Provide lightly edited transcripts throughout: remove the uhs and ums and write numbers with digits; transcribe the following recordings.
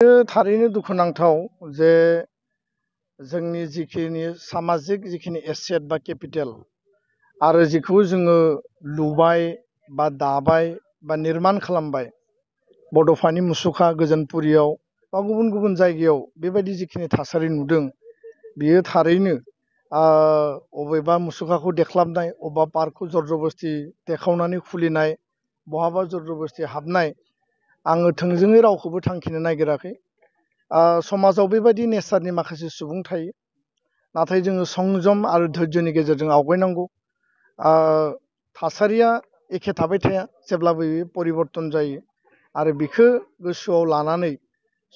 बेयो थारैनो दुखुनांथाव जे जोंनि जिखिनि सामाजिक जिखिनि एसेट बा केपिटेल आरो जिखौ जोङो लुबाय बा दाबाय बा निर्माण खालामबाय बड'फानि मुसुखा गोजोनपुरियाव बा गुबुन गुबुन जायगायाव बेबायदि जिखिनि थासारि नुदों बियो थारैनो अबेबा मुसुखाखौ देख्लाबनाय अबेबा पार्कखौ जरजबस्ति देखावनानै खुलिनाय बहाबा जरजबस्ति हाबनाय आङो थोंजोङै रावखौबो थांखिनो नागिराखै समाजाव बेबायदि नेचारनि माखासे सुबुं थायो नाथाय जोङो संजम आरो धैर्यनि गेजेरजों आवगायनांगौ थासारिया एखे थाबाय थाया जेब्लाबो बेयो परिबर्तन जायो आरो बिखौ गोसोआव लानानै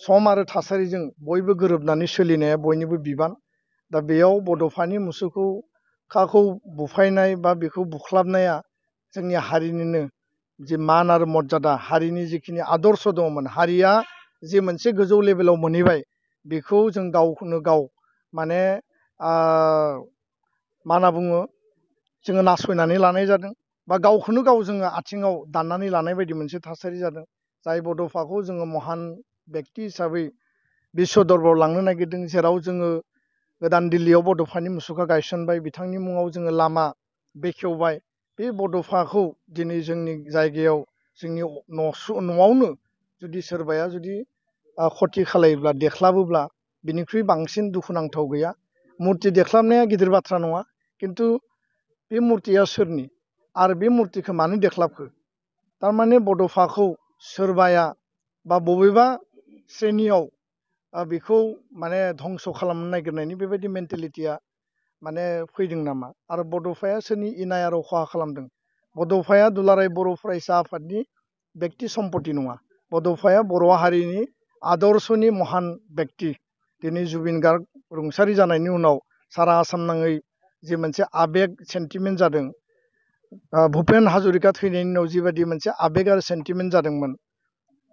सम आरो थासारिजों बयबो गोरोबनानै सोलिनाया बयनिबो बिबान दा बेयाव बड'फानि मुसुखाखौ बुफायनाय बा बेखौ बुख्लाबनाया जोंनि हारिनिनो जि मान आरो मर्यादा हारिनि जिखिनि आदर्श दङमोन हारिया जि मोनसे गोजौ लेभेलाव मोनहैबाय बेखौ जों गावखौनो गाव माने मा होनना बुङो जोङो नासयनानै लानाय जादों बा गावखौनो गाव जोङो आथिङाव दाननानै लानाय बायदि मोनसे थासारि जादों जाय बड'फाखौ जोङो महान बेक्ति हिसाबै बिश्व दरबाराव लांनो नागिरदों जेराव जोङो गोदान दिल्लीयाव बड'फानि मुसुखा गायसनबाय बिथांनि मुङाव जोङो लामा बेखेवबाय बे बड'फाखौ दिनै जोंनि जायगायाव जोंनि न'आवनो जुदि सोरबाया जुदि खथि खालायोब्ला देख्लाबोब्ला बिनिख्रुइ बांसिन दुखुनांथाव गैया मुर्ति देख्लाबनाया गिदिर बाथ्रा नङा खिन्थु बे मुर्तिया सोरनि आरो बे मुर्तिखौ मानो देख्लाबखो थारमाने बड'फाखौ सोरबाया बा बबेबा श्रेणियाव बेखौ माने धंस' खालामनो नागिरनायनि बेबायदि मेन्टेलिटिया माने फैदों नामा आरो बड'फाया सोरनि इनाय आरो खहा खालामदों बड'फाया दुलाराय बर' फरायसा आफादनि बेक्ति सम्पति नङा बड'फाया बर' हारिनि आदर्शनि महान बेक्ति दिनै जुबिन गार्ग रुंसारि जानायनि उनाव सारा आसाम नाङै जि मोनसे आबेग सेन्टिमेन्ट जादों भुपेन हाजरिका थैनायनि उनाव जिबायदि मोनसे आबेग आरो सेन्टिमेन्ट जादोंमोन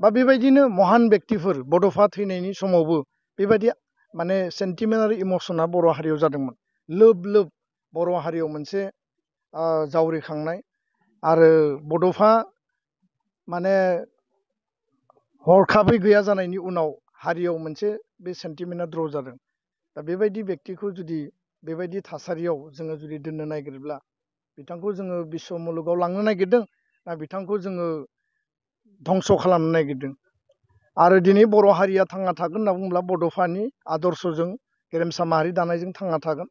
बा बेबायदिनो महान बेक्तिफोर बड'फा थैनायनि समावबो बेबायदि माने सेन्टिमेन्ट आरो इमसना बर' हारियाव जादोंमोन लोब लोब बर' हारियाव मोनसे जावरिखांनाय आरो बड'फा माने हरखाबै गैया जानायनि उनाव हारियाव मोनसे बे सेन्टिमेन्टआ द्र' जादों दा बेबायदि बेक्तिखौ जुदि बेबायदि थासारियाव जोङो जुदि दोननो नागिरोब्ला बिथांखौ जोङो बिश्व मुलुगाव लांनो नागिरदों ना बिथांखौ जोङो धंस' खालामनो नागिरदों आरो दिनै बर' हारिया थांना थागोन होनना बुङोब्ला बड'फानि आदर्शजों गेरेमसा माहारि दानायजों थांना थागोन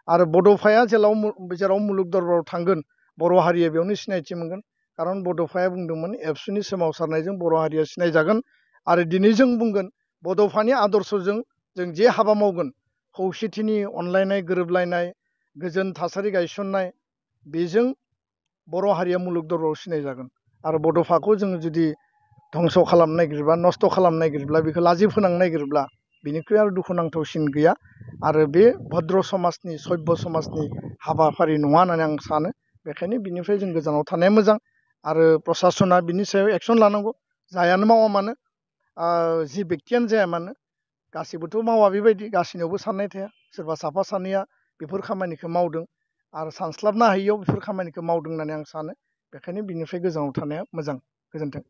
आरो बड'फाया जेराव मुलुग दरबाराव थांगोन बर' हारिया बेयावनो सिनायथि मोनगोन खारन बड'फाया बुंदोंमोन एबसुनि सोमावसारनायजों बर' हारिया सिनायजागोन आरो दिनै जों बुंगोन बड'फानि आदर्शजों जों जे हाबा मावगोन खौसेथिनि अनलायनाय गोरोबलायनाय गोजोन थासारि गायसननाय बेजों बर' हारिया मुलुग दरबाराव सिनायजागोन आरो बड'फाखौ जोङो जुदि धंस' खालामनो नागिरोब्ला नस्थ' खालामनो नागिरोब्ला बेखौ लाजि फोनांनो नागिरोब्ला बिनिख्रुइ आरो दुखुनांथावसिन गैया आरो बे भद्र समाजनि सभ्य समाजनि हाबाफारि नङा होननानै आं सानो बेखायनो बिनिफ्राय जों गोजानाव थानाया मोजां आरो प्रसासना बिनि सायाव एक्सन लानांगौ जायानो मावा मानो जि बेक्तियानो जाया मानो गासैबोथ' मावा बेबायदि गासैनियावबो साननाय थाया सोरबा साफा सानैया बेफोर खामानिखौ मावदों आरो सानस्लाबनो हायियाव बेफोर खामानिखौ मावदों होननानै आं सानो बेखायनो बिनिफ्राय गोजानाव थानाया मोजां गोजोन्थों